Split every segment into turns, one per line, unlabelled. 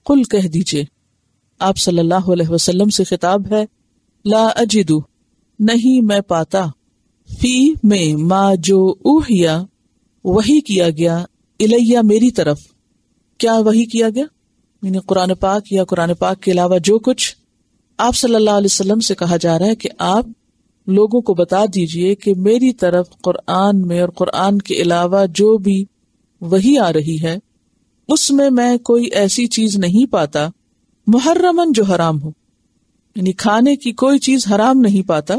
قل کہہ دیجئے، آپ صلی اللہ علیہ وسلم سے خطاب ہے، لا اجدو نہیں میں پاتا، فی میں ما جو اوحیا وحی کیا گیا، الیہ میری طرف، کیا وحی کیا گیا یعنی قرآن پاک یا قرآن پاک کے علاوہ جو کچھ آپ صلی اللہ علیہ وسلم سے کہا جا رہا ہے کہ آپ لوگوں کو بتا دیجئے کہ میری طرف قرآن میں اور قرآن کے علاوہ جو بھی وحی آ رہی ہے اس میں کوئی ایسی چیز نہیں پاتا محرمن جو حرام ہو، یعنی کھانے کی کوئی چیز حرام نہیں پاتا،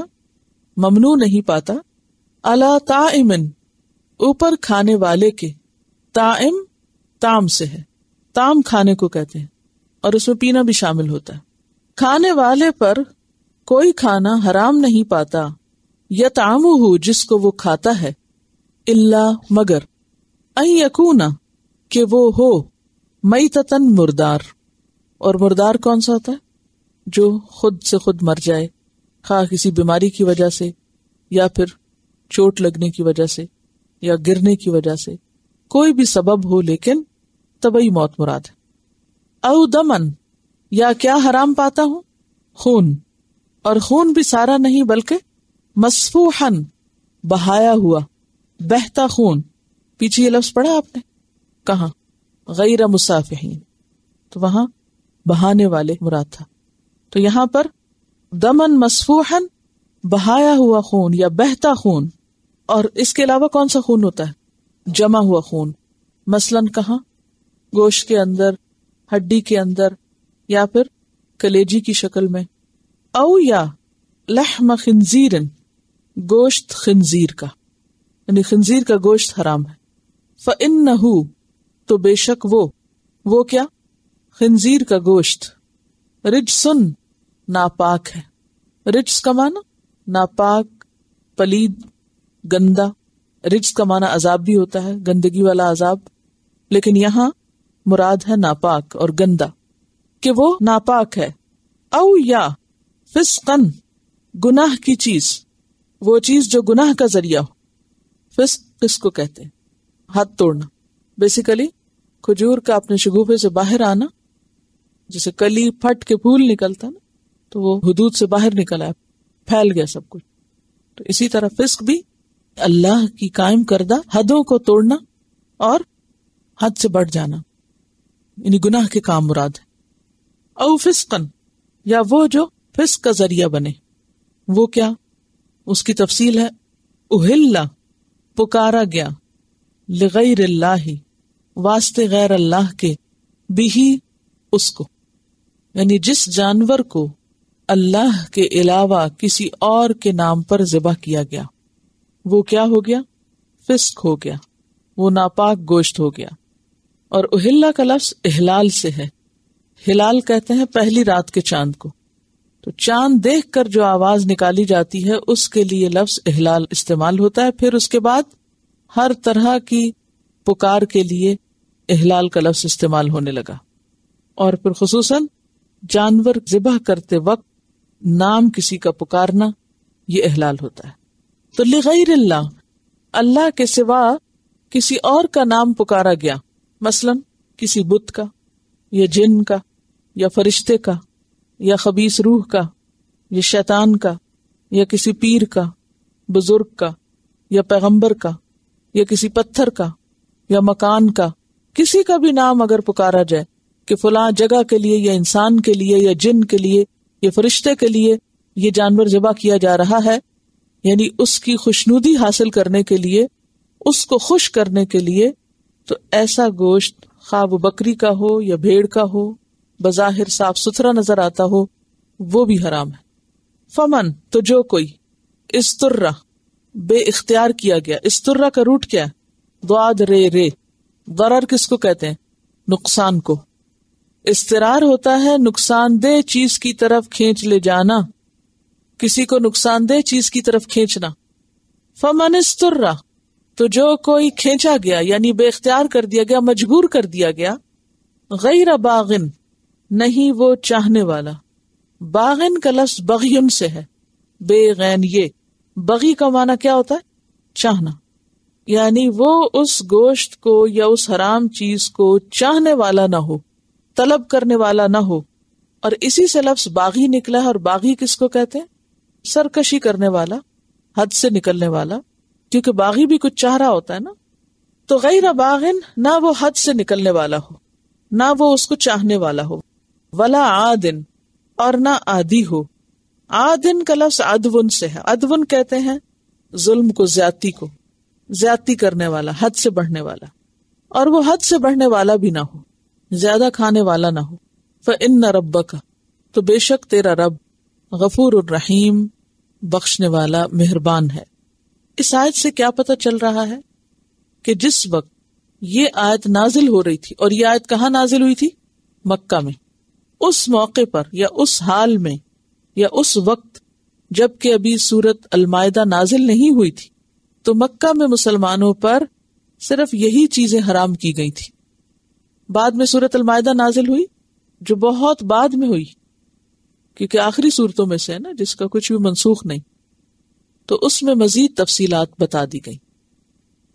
ممنوع نہیں پاتا، علی طائمن اوپر کھانے والے کے، طائم طعام سے ہے، طعام کھانے کو کہتے ہیں اور اس میں پینا بھی شامل ہوتا ہے، کھانے والے پر کوئی کھانا حرام نہیں پاتا، یطعمہ جس کو وہ کھاتا ہے، الا مگر ان یکونا کہ وہ ہو میتتن مردار، اور مردار کون سا ہوتا ہے جو خود سے خود مر جائے، خواہ کسی بیماری کی وجہ سے یا پھر چوٹ لگنے کی وجہ سے یا گرنے کی وجہ سے، کوئی بھی سبب ہو لیکن طبعی موت مراد ہے، او دمن یا کیا حرام پاتا ہوں، خون، اور خون بھی سارا نہیں بلکہ مسفوحن بہایا ہوا، بہتا خون، پیچھے یہ لفظ پڑھا آپ نے کہاں، غیر مسافحین، تو وہاں بہانے والے مراد تھا، تو یہاں پر دمن مسفوحن بہایا ہوا خون یا بہتا خون، اور اس کے علاوہ کون سا خون ہوتا ہے، جمع ہوا خون، مثلاً کہاں، گوشت کے اندر، ہڈی کے اندر، یا پھر کلیجی کی شکل میں، او یا لحم خنزیر گوشت خنزیر کا، یعنی خنزیر کا گوشت حرام ہے، فإنہ تو بے شک وہ کیا، خنزیر کا گوشت، رجسن ناپاک ہے، رجس کا معنی ناپاک، پلید، گندا، رجس کا معنی عذاب بھی ہوتا ہے، گندگی والا عذاب، لیکن یہاں مراد ہے ناپاک اور گندا، کہ وہ ناپاک ہے، او یا فسقن گناہ کی چیز، وہ چیز جو گناہ کا ذریعہ ہو، فسق کس کو کہتے ہیں، حد توڑنا، بیسیکلی کھجور کا اپنے شگوفے سے باہر آنا، جیسے کلی پھٹ کے پھول نکلتا نا تو وہ حدود سے باہر نکل آیا، پھیل گیا سب کچھ، تو اسی طرح فسق بھی اللہ کی قائم کردہ حدوں کو توڑنا اور حد سے بڑھ جانا، یعنی گناہ کے کام مراد ہے، او فسقن یا وہ جو فسق کا ذریعہ بنے، وہ کیا، اس کی تفصیل ہے، اہلا پکارا گیا، لغیر اللہ واسطے غیر اللہ کے، بھی اس کو، یعنی جس جانور کو اللہ کے علاوہ کسی اور کے نام پر ذبح کیا گیا وہ کیا ہو گیا، فسق ہو گیا، وہ ناپاک گوشت ہو گیا، اور اہلا کا لفظ احلال سے ہے، ہلال کہتے ہیں پہلی رات کے چاند کو، تو چاند دیکھ کر جو آواز نکالی جاتی ہے اس کے لیے لفظ احلال استعمال ہوتا ہے، پھر اس کے بعد ہر طرح کی پکار کے لیے احلال کا لفظ استعمال ہونے لگا، اور پھر خصوصاً جانور ذبح کرتے وقت نام کسی کا پکارنا یہ احلال ہوتا ہے، تو لغیر اللہ اللہ کے سوا کسی اور کا نام پکارا گیا، مثلاً کسی بت کا یا جن کا یا فرشتے کا یا خبیث روح کا یا شیطان کا یا کسی پیر کا، بزرگ کا یا پیغمبر کا یا کسی پتھر کا یا مکان کا، کسی کا بھی نام اگر پکارا جائے کہ فلاں جگہ کے لیے یا انسان کے لیے یا جن کے لیے یا فرشتے کے لیے یہ جانور ذبح کیا جا رہا ہے، یعنی اس کی خوشنودی حاصل کرنے کے لیے، اس کو خوش کرنے کے لیے، تو ایسا گوشت خواہ وہ بکری کا ہو یا بھیڑ کا ہو، بظاہر صاف ستھرا نظر آتا ہو، وہ بھی حرام ہے، فمن تو جو کوئی، استرہ بے اختیار کیا گیا، استرہ کا روٹ کیا ہے، ضاد رے، ضرر کس کو کہتے ہیں، نقصان کو، استرار ہوتا ہے نقصان دہ چیز کی طرف کھینچ لے جانا، کسی کو نقصان دہ چیز کی طرف کھینچنا، فمن استرہ تو جو کوئی کھینچا گیا یعنی بے اختیار کر دیا گیا، مجبور کر دیا گیا، غیر باغن نہیں وہ چاہنے والا، باغن کا لفظ بغیون سے ہے، بے غین، یہ بغی کا معنی کیا ہوتا ہے، چاہنا، یعنی وہ اس گوشت کو یا اس حرام چیز کو چاہنے والا نہ ہو، طلب کرنے والا نہ ہو. اور اسی سے لفظ باغی نکلا ہے، اور باغی کس کو کہتے ہیں؟ سرکشی کرنے والا، حد سے نکلنے والا، کیونکہ باغی بھی کچھ چاہ رہا ہوتا ہے نا. تو غیر باغن، نہ وہ حد سے نکلنے والا ہو، نہ وہ اس کو چاہنے والا ہو. ولا عادن، اور نہ عادی ہو. عادن کا لفظ عدون سے ہے. عدون کہتے ہیں ظلم کو، زیادتی کو، زیادتی کرنے والا، حد سے بڑھنے والا. اور وہ حد سے بڑھنے والا بھی نہ ہو، زیادہ کھانے والا نہ ہو. فإن ربک، تو بے شک تیرا رب، غفور الرحیم، بخشنے والا، مہربان ہے. اس آیت سے کیا پتہ چل رہا ہے کہ جس وقت یہ آیت نازل ہو رہی تھی، اور یہ آیت کہاں نازل ہوئی تھی؟ مکہ میں. اس موقع پر یا اس حال میں یا اس وقت جب کہ ابھی سورت المائدہ نازل نہیں ہوئی تھی، تو مکہ میں مسلمانوں پر صرف یہی چیزیں حرام کی گئی تھی. بعد میں سورت المائدہ نازل ہوئی، جو بہت بعد میں ہوئی، کیونکہ آخری صورتوں میں سے ہے نا جس کا کچھ بھی منسوخ نہیں. تو اس میں مزید تفصیلات بتا دی گئی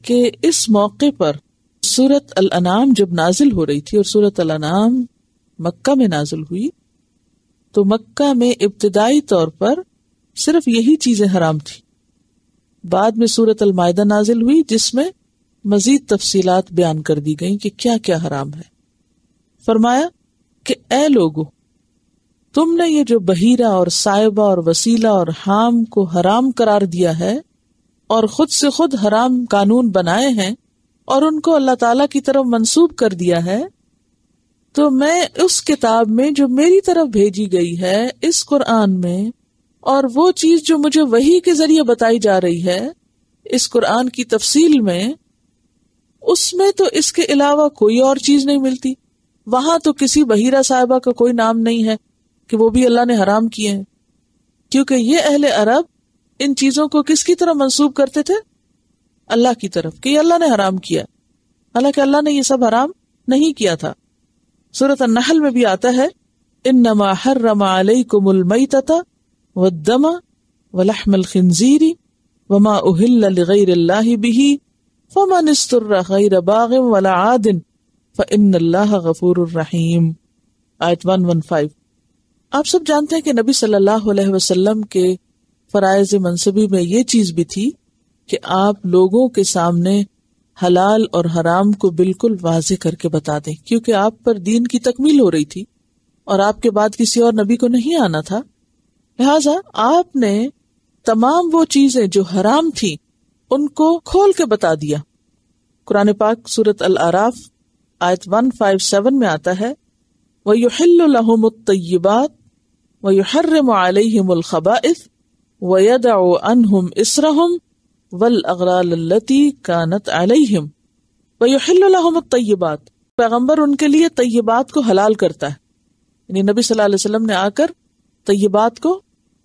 کہ اس موقع پر سورت الانعام جب نازل ہو رہی تھی، اور سورت الانعام مکہ میں نازل ہوئی، تو مکہ میں ابتدائی طور پر صرف یہی چیزیں حرام تھی. بعد میں سورت المائدہ نازل ہوئی جس میں مزید تفصیلات بیان کر دی گئیں کہ کیا کیا حرام ہے. فرمایا کہ اے لوگو، تم نے یہ جو بحیرہ اور سائبہ اور وسیلہ اور حام کو حرام قرار دیا ہے، اور خود سے خود حرام قانون بنائے ہیں، اور ان کو اللہ تعالیٰ کی طرف منسوب کر دیا ہے، تو میں اس کتاب میں جو میری طرف بھیجی گئی ہے، اس قرآن میں، اور وہ چیز جو مجھے وحی کے ذریعے بتائی جا رہی ہے اس قرآن کی تفصیل میں، اس میں تو اس کے علاوہ کوئی اور چیز نہیں ملتی. وہاں تو کسی بحیرہ صاحبہ کا کوئی نام نہیں ہے کہ وہ بھی اللہ نے حرام کیے ہیں، کیونکہ یہ اہل عرب ان چیزوں کو کس کی طرف منسوب کرتے تھے؟ اللہ کی طرف، کہ یہ اللہ نے حرام کیا، حالانکہ اللہ نے یہ سب حرام نہیں کیا تھا. سورۃ النحل میں بھی آتا ہے انما حرم علیکم المیتۃ والدم ولحم الخنزیر وما اہل لغیر اللہ بہ فمن استر غیر باغ ولا عاد فإن اللہ غفور الرحیم. آیت 115. آپ سب جانتے ہیں کہ نبی صلی اللہ علیہ وسلم کے فرائض منصبی میں یہ چیز بھی تھی کہ آپ لوگوں کے سامنے حلال اور حرام کو بالکل واضح کر کے بتا دیں، کیونکہ آپ پر دین کی تکمیل ہو رہی تھی اور آپ کے بعد کسی اور نبی کو نہیں آنا تھا. لہٰذا آپ نے تمام وہ چیزیں جو حرام تھی ان کو کھول کے بتا دیا. قرآن پاک سورۃ الاعراف آیت 157 میں آتا ہے وَيُحِلُّ لَهُمُ الطَّيِّبَاتِ وَيُحَرِّمُ عَلَيْهِمُ الْخَبَائِثَ وَيَدَعُ عَنْهُمْ إِصْرَهُمْ وَالْأَغْلَالَ الَّتِي كَانَتْ عَلَيْهِمْ. وَيُحِلُّ لَهُمُ الطَّيِّبَاتِ، پیغمبر ان کے لیے طیبات کو حلال کرتا ہے، یعنی نبی صلی اللہ علیہ وسلم نے آ کر طیبات کو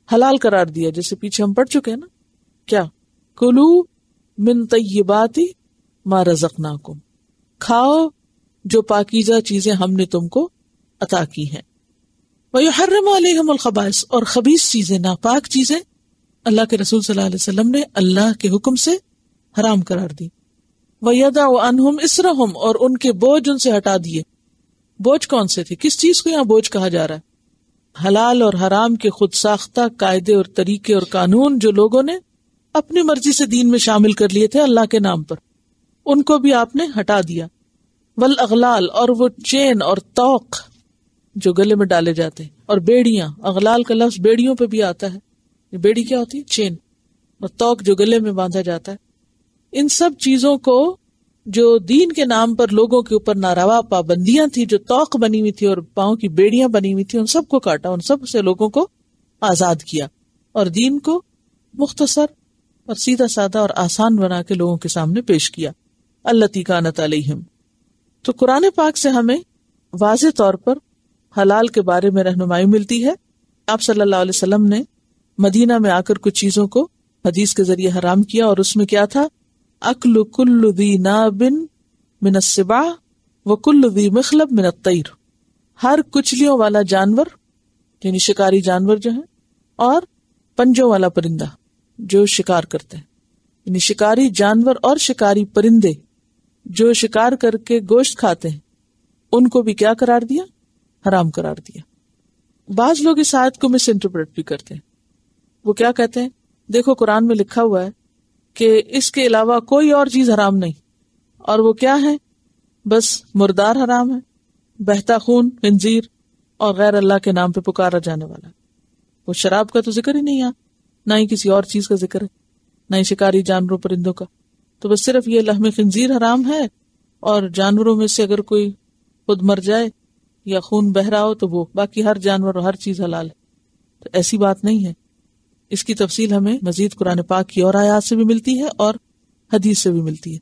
حلال قرار دیا، جیسے پیچھے ہم پڑھ چکے ہیں نا. کیا؟ کلو من طیبات ما رزقناکم، کھاؤ جو پاکیزہ چیزیں ہم نے تم کو عطا کی ہیں. وَيُحَرِّمُ عَلَيْهِمُ الْخَبَائِثَ، اور خبیث چیزیں، ناپاک چیزیں اللہ کے رسول صلی اللہ علیہ وسلم نے اللہ کے حکم سے حرام قرار دی. وَيَدَعُ عَنْهُمْ إِصْرَهُمْ، اور ان کے بوجھ ان سے ہٹا دیے. بوجھ کون سے تھے؟ کس چیز کو یہاں بوجھ کہا جا رہا ہے؟ حلال اور حرام کے خود ساختہ قاعدے اور طریقے اور قانون جو لوگوں نے اپنی مرضی سے دین میں شامل کر لیے تھے اللہ کے نام پر، ان کو بھی آپ نے ہٹا دیا. والاغلال، اور وہ چین اور توق جو گلے میں ڈالے جاتے ہیں، اور بیڑیاں، اغلال کا لفظ بیڑیوں پہ بھی آتا ہے. بیڑی کیا ہوتی ہے؟ چین. اور توق جو گلے میں باندھا جاتا ہے. ان سب چیزوں کو جو دین کے نام پر لوگوں کے اوپر ناروا پابندیاں تھی، جو توق بنی ہوئی تھی اور پاؤں کی بیڑیاں بنی ہوئی تھی، ان سب کو کاٹا، ان سب سے لوگوں کو آزاد کیا اور دین کو مختصر اور سیدھا سادہ اور آسان بنا کے لوگوں کے سامنے پیش کیا. التی کانت علیہم. تو قرآن پاک سے ہمیں واضح طور پر حلال کے بارے میں رہنمائی ملتی ہے. آپ صلی اللہ علیہ وسلم نے مدینہ میں آ کر کچھ چیزوں کو حدیث کے ذریعے حرام کیا، اور اس میں کیا تھا؟ اکل کل ذی ناب من السباع وکل ذی مخلب من الطیر، ہر کچلیوں والا جانور یعنی شکاری جانور جو ہیں، اور پنجوں والا پرندہ جو شکار کرتے ہیں، یعنی شکاری جانور اور شکاری پرندے جو شکار کر کے گوشت کھاتے ہیں، ان کو بھی کیا قرار دیا؟ حرام قرار دیا۔ بعض لوگ اس آیت کو مس انٹرپریٹ بھی کرتے ہیں۔ وہ کیا کہتے ہیں، دیکھو قرآن میں لکھا ہوا ہے کہ اس کے علاوہ کوئی اور چیز حرام نہیں، اور وہ کیا ہے؟ بس مردار حرام ہے، بہتا خون، خنزیر اور غیر اللہ کے نام پہ پکارا جانے والا۔ وہ شراب کا تو ذکر ہی نہیں ہے، نہ ہی کسی اور چیز کا ذکر ہے، نہ ہی شکاری جانوروں پرندوں کا، تو بس صرف یہ لحم خنزیر حرام ہے، اور جانوروں میں سے اگر کوئی خود مر جائے یا خون بہ رہا ہو تو وہ باقی ہر جانور اور ہر چیز حلال ہے۔ تو ایسی بات نہیں ہے۔ اس کی تفصیل ہمیں مزید قرآن پاک کی اور آیات سے بھی ملتی ہے اور حدیث سے بھی ملتی ہے۔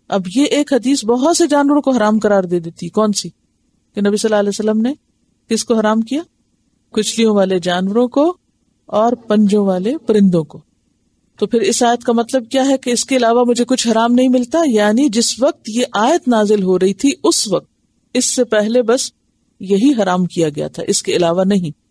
اب یہ ایک حدیث بہت سے جانوروں کو حرام قرار دے دیتی، کون سی؟ کہ نبی صلی اللہ علیہ وسلم نے کس کو حرام کیا؟ کچلیوں والے جانوروں کو اور پنجوں والے پرندوں کو۔ تو پھر اس آیت کا مطلب کیا ہے کہ اس کے علاوہ مجھے کچھ حرام نہیں ملتا، یعنی جس وقت یہ آیت نازل ہو رہی تھی اس وقت، اس سے پہلے بس یہی حرام کیا گیا تھا، اس کے علاوہ نہیں۔